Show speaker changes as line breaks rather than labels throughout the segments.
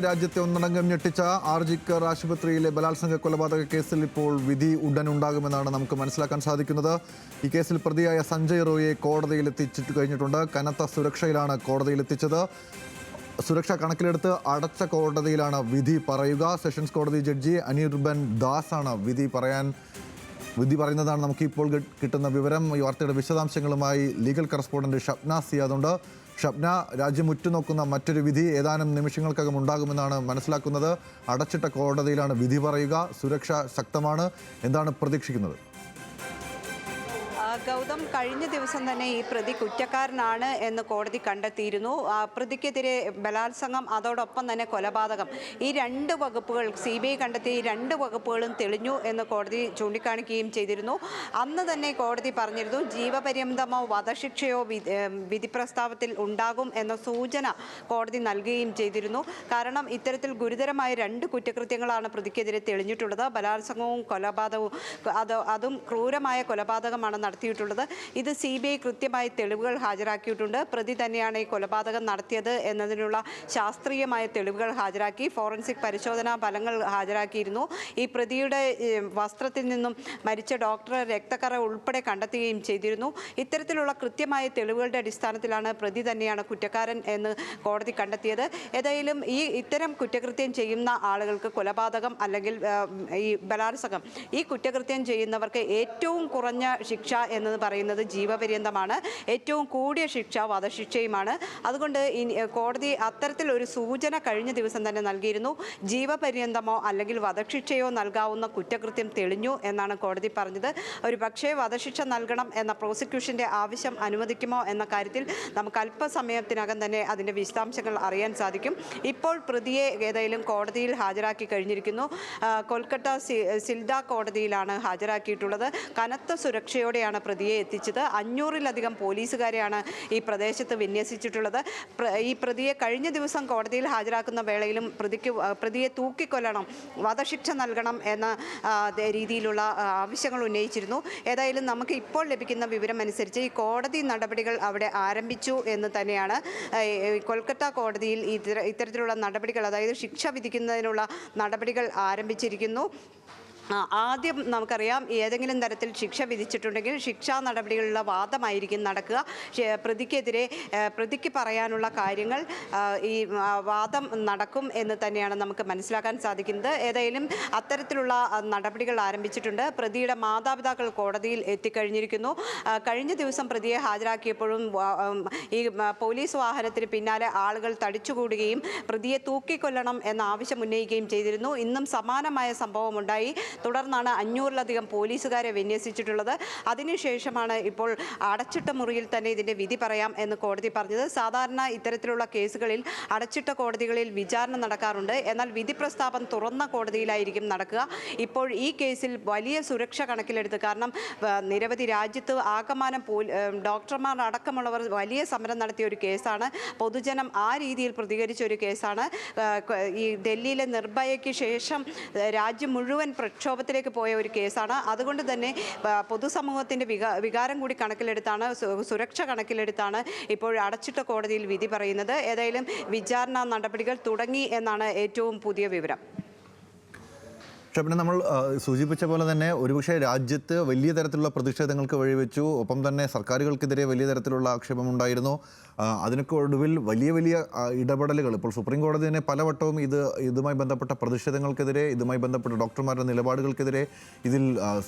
രാജ്യത്തെ ഒന്നടങ്കം ഞെട്ടിച്ച ആർജിക്കർ ആശുപത്രിയിലെ ബലാത്സംഗ കൊലപാതക കേസിൽ ഇപ്പോൾ വിധി ഉടൻ ഉണ്ടാകുമെന്നാണ് നമുക്ക് മനസ്സിലാക്കാൻ സാധിക്കുന്നത്. ഈ കേസിൽ പ്രതിയായ സഞ്ജയ് റോയിയെ കോടതിയിൽ എത്തിച്ചിട്ട് കഴിഞ്ഞിട്ടുണ്ട്. കനത്ത സുരക്ഷയിലാണ് കോടതിയിൽ എത്തിച്ചത്. സുരക്ഷ കണക്കിലെടുത്ത് അടച്ച കോടതിയിലാണ് വിധി പറയുക. സെഷൻസ് കോടതി ജഡ്ജി അനിർബൻ ദാസ് ആണ് വിധി പറയുന്നതാണ് നമുക്കിപ്പോൾ കിട്ടുന്ന വിവരം. ഈ വാർത്തയുടെ വിശദാംശങ്ങളുമായി ലീഗൽ കറസ്പോണ്ടന്റ് ഷബ്ന സിയാദുണ്ട്. ഷബ്ന, രാജ്യം ഉറ്റുനോക്കുന്ന മറ്റൊരു വിധി ഏതാനും നിമിഷങ്ങൾക്കകം ഉണ്ടാകുമെന്നാണ് മനസ്സിലാക്കുന്നത്. അടച്ചിട്ട കോടതിയിലാണ് വിധി പറയുക. സുരക്ഷ ശക്തമാണ്. എന്താണ് പ്രതീക്ഷിക്കുന്നത്?
ഗൗതം, കഴിഞ്ഞ ദിവസം തന്നെ ഈ പ്രതി കുറ്റക്കാരനാണ് എന്ന് കോടതി കണ്ടെത്തിയിരുന്നു. പ്രതിക്കെതിരെ ബലാത്സംഗം, അതോടൊപ്പം തന്നെ കൊലപാതകം, ഈ രണ്ട് വകുപ്പുകൾ CBI കണ്ടെത്തിയ ഈ രണ്ട് വകുപ്പുകളും തെളിഞ്ഞു എന്ന് കോടതി ചൂണ്ടിക്കാണിക്കുകയും ചെയ്തിരുന്നു. അന്ന് തന്നെ കോടതി പറഞ്ഞിരുന്നു ജീവപര്യന്തമോ വധശിക്ഷയോ വിധി പ്രസ്താവത്തിൽ ഉണ്ടാകും എന്ന സൂചന കോടതി നൽകുകയും ചെയ്തിരുന്നു. കാരണം ഇത്തരത്തിൽ ഗുരുതരമായ രണ്ട് കുറ്റകൃത്യങ്ങളാണ് പ്രതിക്കെതിരെ തെളിഞ്ഞിട്ടുള്ളത്. ബലാത്സംഗവും കൊലപാതകവും, അതും ക്രൂരമായ കൊലപാതകമാണ് നടത്തിയിട്ടുള്ളത്. ഇത് CBI കൃത്യമായി തെളിവുകൾ ഹാജരാക്കിയിട്ടുണ്ട്. പ്രതി തന്നെയാണ് ഈ കൊലപാതകം നടത്തിയത് എന്നതിനുള്ള ശാസ്ത്രീയമായ തെളിവുകൾ ഹാജരാക്കി. ഫോറൻസിക് പരിശോധനാ ഫലങ്ങൾ ഹാജരാക്കിയിരുന്നു. ഈ പ്രതിയുടെ വസ്ത്രത്തിൽ നിന്നും മരിച്ച ഡോക്ടറെ രക്തക്കറ ഉൾപ്പെടെ കണ്ടെത്തുകയും ചെയ്തിരുന്നു. ഇത്തരത്തിലുള്ള കൃത്യമായ തെളിവുകളുടെ അടിസ്ഥാനത്തിലാണ് പ്രതി തന്നെയാണ് കുറ്റക്കാരൻ എന്ന് കോടതി കണ്ടെത്തിയത്. ഏതായാലും ഇത്തരം കുറ്റകൃത്യം ചെയ്യുന്ന ആളുകൾക്ക്, കൊലപാതകം അല്ലെങ്കിൽ ഈ ബലാത്സംഗം, ഈ കുറ്റകൃത്യം ചെയ്യുന്നവർക്ക് ഏറ്റവും കുറഞ്ഞ ശിക്ഷ എന്നത് പറയുന്നത് ജീവപര്യന്തമാണ്. ഏറ്റവും കൂടിയ ശിക്ഷ വധശിക്ഷയുമാണ്. അതുകൊണ്ട് കോടതി അത്തരത്തിൽ ഒരു സൂചന കഴിഞ്ഞ ദിവസം തന്നെ നൽകിയിരുന്നു. ജീവപര്യന്തമോ അല്ലെങ്കിൽ വധശിക്ഷയോ നൽകാവുന്ന കുറ്റകൃത്യം തെളിഞ്ഞു എന്നാണ് കോടതി പറഞ്ഞത്. ഒരു പക്ഷേ വധശിക്ഷ നൽകണം എന്ന പ്രോസിക്യൂഷന്റെ ആവശ്യം അനുവദിക്കുമോ എന്ന കാര്യത്തിൽ നമുക്ക് അല്പസമയത്തിനകം തന്നെ അതിൻ്റെ വിശദാംശങ്ങൾ അറിയാൻ സാധിക്കും. ഇപ്പോൾ പ്രതിയെ ഏതായാലും കോടതിയിൽ ഹാജരാക്കി കഴിഞ്ഞിരിക്കുന്നു. കൊൽക്കത്ത സിൽദ കോടതിയിലാണ് ഹാജരാക്കിയിട്ടുള്ളത്. കനത്ത സുരക്ഷയോടെയാണ് പ്രതിയെ എത്തിച്ചത്. 500-ലധികം പോലീസുകാരെയാണ് ഈ പ്രദേശത്ത് വിന്യസിച്ചിട്ടുള്ളത്. ഈ പ്രതിയെ കഴിഞ്ഞ ദിവസം കോടതിയിൽ ഹാജരാക്കുന്ന വേളയിലും പ്രതിയെ തൂക്കിക്കൊല്ലണം, വധശിക്ഷ നൽകണം എന്ന രീതിയിലുള്ള ആവശ്യങ്ങൾ ഉന്നയിച്ചിരുന്നു. ഏതായാലും നമുക്ക് ഇപ്പോൾ ലഭിക്കുന്ന വിവരം അനുസരിച്ച് ഈ കോടതി നടപടികൾ അവിടെ ആരംഭിച്ചു എന്ന് തന്നെയാണ്. കൊൽക്കത്ത കോടതിയിൽ ഇത്തരത്തിലുള്ള നടപടികൾ, അതായത് ശിക്ഷ വിധിക്കുന്നതിനുള്ള നടപടികൾ ആരംഭിച്ചിരിക്കുന്നു. ആദ്യം നമുക്കറിയാം, ഏതെങ്കിലും തരത്തിൽ ശിക്ഷ വിധിച്ചിട്ടുണ്ടെങ്കിൽ ശിക്ഷാ നടപടികളുള്ള വാദമായിരിക്കും നടക്കുക. പ്രതിക്ക് പറയാനുള്ള കാര്യങ്ങൾ ഈ വാദം നടക്കും എന്ന് തന്നെയാണ് നമുക്ക് മനസ്സിലാക്കാൻ സാധിക്കുന്നത്. ഏതായാലും അത്തരത്തിലുള്ള നടപടികൾ ആരംഭിച്ചിട്ടുണ്ട്. പ്രതിയുടെ മാതാപിതാക്കൾ കോടതിയിൽ എത്തിക്കഴിഞ്ഞിരിക്കുന്നു. കഴിഞ്ഞ ദിവസം പ്രതിയെ ഹാജരാക്കിയപ്പോഴും ഈ പോലീസ് വാഹനത്തിന് പിന്നാലെ ആളുകൾ തടിച്ചുകൂടുകയും പ്രതിയെ തൂക്കിക്കൊല്ലണം എന്ന ആവശ്യം ഉന്നയിക്കുകയും ചെയ്തിരുന്നു. ഇന്നും സമാനമായ സംഭവമുണ്ടായി. തുടർന്നാണ് 500-ലധികം പോലീസുകാരെ വിന്യസിച്ചിട്ടുള്ളത്. അതിനുശേഷമാണ് ഇപ്പോൾ അടച്ചിട്ട മുറിയിൽ തന്നെ ഇതിൻ്റെ വിധി പറയാം എന്ന് കോടതി പറഞ്ഞത്. സാധാരണ ഇത്തരത്തിലുള്ള കേസുകളിൽ അടച്ചിട്ട കോടതികളിൽ വിചാരണ നടക്കാറുണ്ട്. എന്നാൽ വിധി പ്രസ്താവം തുറന്ന കോടതിയിലായിരിക്കും നടക്കുക. ഇപ്പോൾ ഈ കേസിൽ വലിയ സുരക്ഷ കണക്കിലെടുത്ത്, കാരണം നിരവധി രാജ്യത്ത് ആകമാനം ഡോക്ടർമാർ അടക്കമുള്ളവർ വലിയ സമരം നടത്തിയ ഒരു കേസാണ്. പൊതുജനം ആ രീതിയിൽ പ്രതികരിച്ച ഒരു കേസാണ്. ഈ ഡൽഹിയിലെ നിർഭയയ്ക്ക് ശേഷം രാജ്യം മുഴുവൻ പ്രക്ഷോഭത്തിലേക്ക് പോയ ഒരു കേസാണ്. അതുകൊണ്ട് തന്നെ പൊതുസമൂഹത്തിൻ്റെ വികാരം കൂടി കണക്കിലെടുത്താണ്, സുരക്ഷ കണക്കിലെടുത്താണ് ഇപ്പോൾ അടച്ചിട്ട കോടതിയിൽ വിധി പറയുന്നത്. ഏതായാലും വിചാരണ നടപടികൾ തുടങ്ങി എന്നാണ് ഏറ്റവും പുതിയ വിവരം.
ഷബ്ന, നമ്മൾ സൂചിപ്പിച്ച പോലെ തന്നെ ഒരുപക്ഷെ രാജ്യത്ത് വലിയ തരത്തിലുള്ള പ്രതിഷേധങ്ങൾക്ക് വഴിവെച്ചു. ഒപ്പം തന്നെ സർക്കാരുകൾക്കെതിരെ വലിയ തരത്തിലുള്ള ആക്ഷേപമുണ്ടായിരുന്നു. അതിനൊക്കെ ഒടുവിൽ വലിയ വലിയ ഇടപെടലുകൾ ഇപ്പോൾ സുപ്രീം കോടതി തന്നെ പലവട്ടവും ഇതുമായി ബന്ധപ്പെട്ട പ്രതിഷേധങ്ങൾക്കെതിരെ, ഇതുമായി ബന്ധപ്പെട്ട ഡോക്ടർമാരുടെ നിലപാടുകൾക്കെതിരെ, ഇതിൽ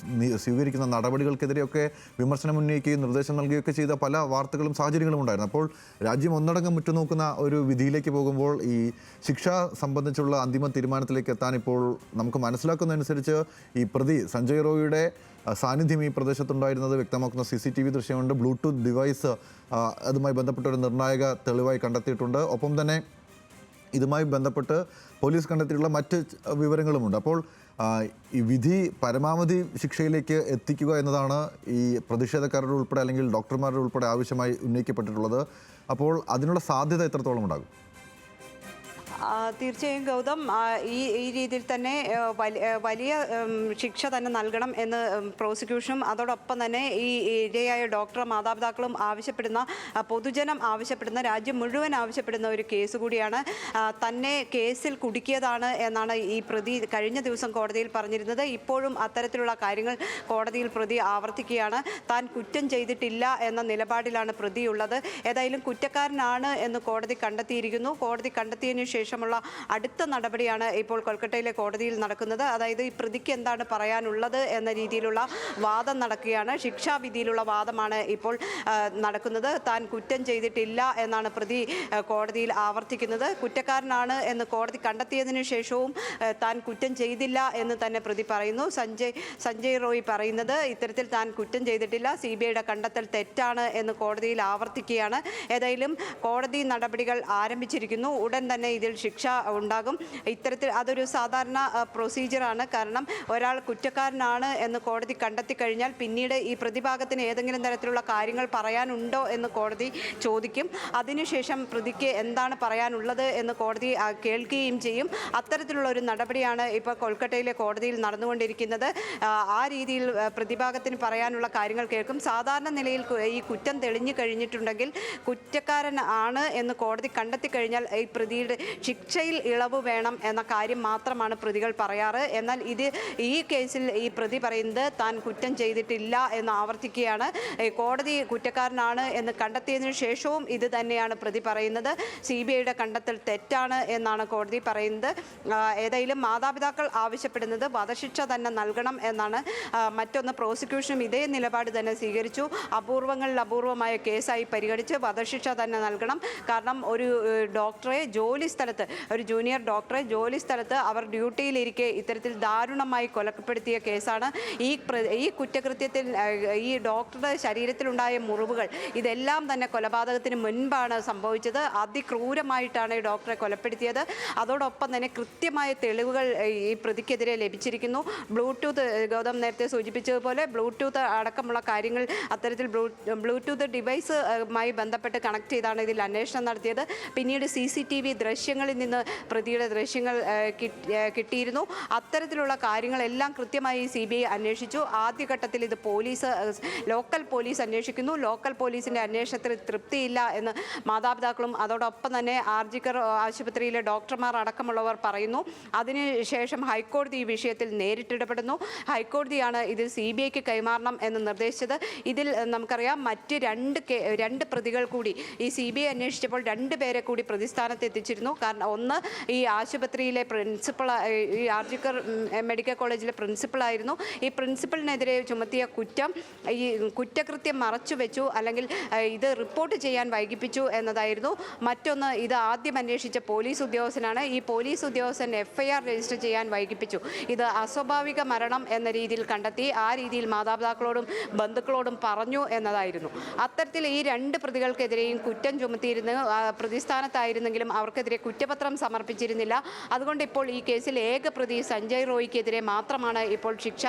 സ്വീകരിക്കുന്ന നടപടികൾക്കെതിരെയൊക്കെ വിമർശനം ഉന്നയിക്കുകയും നിർദ്ദേശം നൽകുകയൊക്കെ ചെയ്ത പല വാർത്തകളും സാഹചര്യങ്ങളും ഉണ്ടായിരുന്നു. അപ്പോൾ രാജ്യം ഒന്നടങ്കം ഉറ്റുനോക്കുന്ന ഒരു വിധിയിലേക്ക് പോകുമ്പോൾ ഈ ശിക്ഷ സംബന്ധിച്ചുള്ള അന്തിമ തീരുമാനത്തിലേക്ക് എത്താൻ ഇപ്പോൾ നമുക്ക് മനസ്സിലാക്കുന്നതനുസരിച്ച് ഈ പ്രതി സഞ്ജയ് റോയിയുടെ സാന്നിധ്യം ഈ പ്രദേശത്തുണ്ടായിരുന്നത് വ്യക്തമാക്കുന്ന CCTV ദൃശ്യമുണ്ട്. ബ്ലൂടൂത്ത് ഡിവൈസ് അതുമായി ബന്ധപ്പെട്ട ഒരു നിർണായക തെളിവായി കണ്ടെത്തിയിട്ടുണ്ട്. ഒപ്പം തന്നെ ഇതുമായി ബന്ധപ്പെട്ട് പോലീസ് കണ്ടെത്തിയിട്ടുള്ള മറ്റ് വിവരങ്ങളുമുണ്ട്. അപ്പോൾ ഈ വിധി പരമാവധി ശിക്ഷയിലേക്ക് എത്തിക്കുക എന്നതാണ് ഈ പ്രതിഷേധക്കാരുടെ ഉൾപ്പെടെ അല്ലെങ്കിൽ ഡോക്ടർമാരുടെ ഉൾപ്പെടെ ആവശ്യമായി ഉന്നയിക്കപ്പെട്ടിട്ടുള്ളത്. അപ്പോൾ അതിനുള്ള സാധ്യത എത്രത്തോളം ഉണ്ടാകും?
തീർച്ചയായും ഗൗതം, ഈ രീതിയിൽ തന്നെ വലിയ ശിക്ഷ തന്നെ നൽകണം എന്ന് പ്രോസിക്യൂഷനും അതോടൊപ്പം തന്നെ ഈ ഇരയായ ഡോക്ടർ മാതാപിതാക്കളും ആവശ്യപ്പെടുന്ന, പൊതുജനം ആവശ്യപ്പെടുന്ന, രാജ്യം മുഴുവൻ ആവശ്യപ്പെടുന്ന ഒരു കേസ് കൂടിയാണ്. തന്നെ കേസിൽ കുടുക്കിയതാണ് എന്നാണ് ഈ പ്രതി കഴിഞ്ഞ ദിവസം കോടതിയിൽ പറഞ്ഞിരുന്നത്. ഇപ്പോഴും അത്തരത്തിലുള്ള കാര്യങ്ങൾ കോടതിയിൽ പ്രതി ആവർത്തിക്കുകയാണ്. താൻ കുറ്റം ചെയ്തിട്ടില്ല എന്ന നിലപാടിലാണ് പ്രതിയുള്ളത്. ഏതായാലും കുറ്റക്കാരനാണ് എന്ന് കോടതി കണ്ടെത്തിയിരിക്കുന്നു. കോടതി കണ്ടെത്തിയതിനു ശേഷമുള്ള അടുത്ത നടപടിയാണ് ഇപ്പോൾ കൊൽക്കത്തയിലെ കോടതിയിൽ നടക്കുന്നത്. അതായത് ഈ പ്രതിക്ക് എന്താണ് പറയാനുള്ളത് എന്ന രീതിയിലുള്ള വാദം നടക്കുകയാണ്. ശിക്ഷാവിധിയിലുള്ള വാദമാണ് ഇപ്പോൾ നടക്കുന്നത്. താൻ കുറ്റം ചെയ്തിട്ടില്ല എന്നാണ് പ്രതി കോടതിയിൽ ആവർത്തിക്കുന്നത്. കുറ്റക്കാരനാണ് എന്ന് കോടതി കണ്ടെത്തിയതിനു ശേഷവും താൻ കുറ്റം ചെയ്തില്ല എന്ന് തന്നെ പ്രതി പറയുന്നു. സഞ്ജയ് റോയ് പറയുന്നത് ഇത്തരത്തിൽ താൻ കുറ്റം ചെയ്തിട്ടില്ല, CBIയുടെ കണ്ടെത്തൽ തെറ്റാണ് എന്ന് കോടതിയിൽ ആവർത്തിക്കുകയാണ്. ഏതായാലും കോടതി നടപടികൾ ആരംഭിച്ചിരിക്കുന്നു. ഉടൻ തന്നെ ഇതിൽ ശിക്ഷ ഉണ്ടാകും. ഇത്തരത്തിൽ അതൊരു സാധാരണ പ്രൊസീജിയറാണ്. കാരണം ഒരാൾ കുറ്റക്കാരനാണ് എന്ന് കോടതി കണ്ടെത്തി കഴിഞ്ഞാൽ പിന്നീട് ഈ പ്രതിഭാഗത്തിന് ഏതെങ്കിലും തരത്തിലുള്ള കാര്യങ്ങൾ പറയാനുണ്ടോ എന്ന് കോടതി ചോദിക്കും. അതിനുശേഷം പ്രതിക്ക് എന്താണ് പറയാനുള്ളത് എന്ന് കോടതി കേൾക്കുകയും ചെയ്യും. അത്തരത്തിലുള്ള ഒരു നടപടിയാണ് ഇപ്പോൾ കൊൽക്കത്തയിലെ കോടതിയിൽ നടന്നുകൊണ്ടിരിക്കുന്നത്. ആ രീതിയിൽ പ്രതിഭാഗത്തിന് പറയാനുള്ള കാര്യങ്ങൾ കേൾക്കും. സാധാരണ നിലയിൽ ഈ കുറ്റം തെളിഞ്ഞു കഴിഞ്ഞിട്ടുണ്ടെങ്കിൽ കുറ്റക്കാരൻ ആണ് എന്ന് കോടതി കണ്ടെത്തി കഴിഞ്ഞാൽ ഈ പ്രതിയുടെ ശിക്ഷയിൽ ഇളവ് വേണം എന്ന കാര്യം മാത്രമാണ് പ്രതികൾ പറയാറ്. എന്നാൽ ഈ കേസിൽ ഈ പ്രതി പറയുന്നത് താൻ കുറ്റം ചെയ്തിട്ടില്ല എന്ന് ആവർത്തിക്കുകയാണ്. കോടതി കുറ്റക്കാരനാണ് എന്ന് കണ്ടെത്തിയതിനു ശേഷവും ഇത് തന്നെയാണ് പ്രതി പറയുന്നത്. CBIയുടെ കണ്ടെത്തൽ തെറ്റാണ് എന്നാണ് കോടതി പറയുന്നത്. ഏതായാലും മാതാപിതാക്കൾ ആവശ്യപ്പെടുന്നത് വധശിക്ഷ തന്നെ നൽകണം എന്നാണ്. മറ്റൊന്ന്, പ്രോസിക്യൂഷനും ഇതേ നിലപാട് തന്നെ സ്വീകരിച്ചു. അപൂർവങ്ങളിൽ അപൂർവമായ കേസായി പരിഗണിച്ച് വധശിക്ഷ തന്നെ നൽകണം. കാരണം ഒരു ഡോക്ടറെ ജോലി സ്ഥലത്ത്, ഒരു ജൂനിയർ ഡോക്ടറെ ജോലി സ്ഥലത്ത് അവർ ഡ്യൂട്ടിയിലിരിക്കെ ഇത്തരത്തിൽ ദാരുണമായി കൊലപ്പെടുത്തിയ കേസാണ്. ഈ കുറ്റകൃത്യത്തിൽ ഈ ഡോക്ടറുടെ ശരീരത്തിലുണ്ടായ മുറിവുകൾ ഇതെല്ലാം തന്നെ കൊലപാതകത്തിന് മുൻപാണ് സംഭവിച്ചത്. അതിക്രൂരമായിട്ടാണ് ഈ ഡോക്ടറെ കൊലപ്പെടുത്തിയത്. അതോടൊപ്പം തന്നെ കൃത്യമായ തെളിവുകൾ ഈ പ്രതിക്കെതിരെ ലഭിച്ചിരിക്കുന്നു. ബ്ലൂടൂത്ത്, ഗൗതം നേരത്തെ സൂചിപ്പിച്ചതുപോലെ ബ്ലൂടൂത്ത് അടക്കമുള്ള കാര്യങ്ങൾ, അത്തരത്തിൽ ബ്ലൂടൂത്ത് ഡിവൈസുമായി ബന്ധപ്പെട്ട് കണക്ട് ചെയ്താണ് ഇതിൽ അന്വേഷണം നടത്തിയത്. പിന്നീട് CCTV ദൃശ്യങ്ങളിൽ നിന്ന് പ്രതിയുടെ ദൃശ്യങ്ങൾ കിട്ടിയിരുന്നു. അത്തരത്തിലുള്ള കാര്യങ്ങളെല്ലാം കൃത്യമായി CBI അന്വേഷിച്ചു. ആദ്യഘട്ടത്തിൽ ഇത് ലോക്കൽ പോലീസ് അന്വേഷിക്കുന്നു. ലോക്കൽ പോലീസിൻ്റെ അന്വേഷണത്തിൽ തൃപ്തിയില്ല എന്ന് മാതാപിതാക്കളും അതോടൊപ്പം തന്നെ ആർജിക്കർ ആശുപത്രിയിലെ ഡോക്ടർമാർ അടക്കമുള്ളവർ പറയുന്നു. അതിനുശേഷം ഹൈക്കോടതി ഈ വിഷയത്തിൽ നേരിട്ടിടപെടുന്നു. ഹൈക്കോടതിയാണ് ഇതിൽ CBIക്ക് കൈമാറണം എന്ന് നിർദ്ദേശിച്ചത്. ഇതിൽ നമുക്കറിയാം മറ്റ് രണ്ട് പ്രതികൾ കൂടി ഈ CBI അന്വേഷിച്ചപ്പോൾ 2 പേരെ കൂടി പ്രതിസ്ഥാനത്ത് എത്തിച്ചിരുന്നു. കാരണം ഒന്ന്, ഈ ആശുപത്രിയിലെ പ്രിൻസിപ്പൾ, ഈ ആർജിക്കർ മെഡിക്കൽ കോളേജിലെ പ്രിൻസിപ്പളായിരുന്നു. ഈ പ്രിൻസിപ്പളിനെതിരെ ചുമത്തിയ കുറ്റം ഈ കുറ്റകൃത്യം മറച്ചു വെച്ചു, അല്ലെങ്കിൽ ഇത് റിപ്പോർട്ട് ചെയ്യാൻ വൈകിപ്പിച്ചു എന്നതായിരുന്നു. മറ്റൊന്ന്, ഇത് ആദ്യം അന്വേഷിച്ച പോലീസ് ഉദ്യോഗസ്ഥനാണ്. ഈ പോലീസ് ഉദ്യോഗസ്ഥൻ FIR രജിസ്റ്റർ ചെയ്യാൻ വൈകിപ്പിച്ചു. ഇത് അസ്വാഭാവിക മരണം എന്ന രീതിയിൽ കണ്ടെത്തി. ആ രീതിയിൽ മാതാപിതാക്കളോടും ബന്ധുക്കളോടും പറഞ്ഞു എന്നതായിരുന്നു. അത്തരത്തിൽ ഈ 2 പ്രതികൾക്കെതിരെയും കുറ്റം ചുമത്തിയിരുന്നു. പ്രതിസ്ഥാനത്തായിരുന്നെങ്കിലും അവർക്കെതിരെ കുറ്റപത്രം സമർപ്പിച്ചിരുന്നില്ല. അതുകൊണ്ട് ഇപ്പോൾ ഈ കേസിൽ ഏക പ്രതി സഞ്ജയ് റോയിക്കെതിരെ മാത്രമാണ് ഇപ്പോൾ ശിക്ഷ.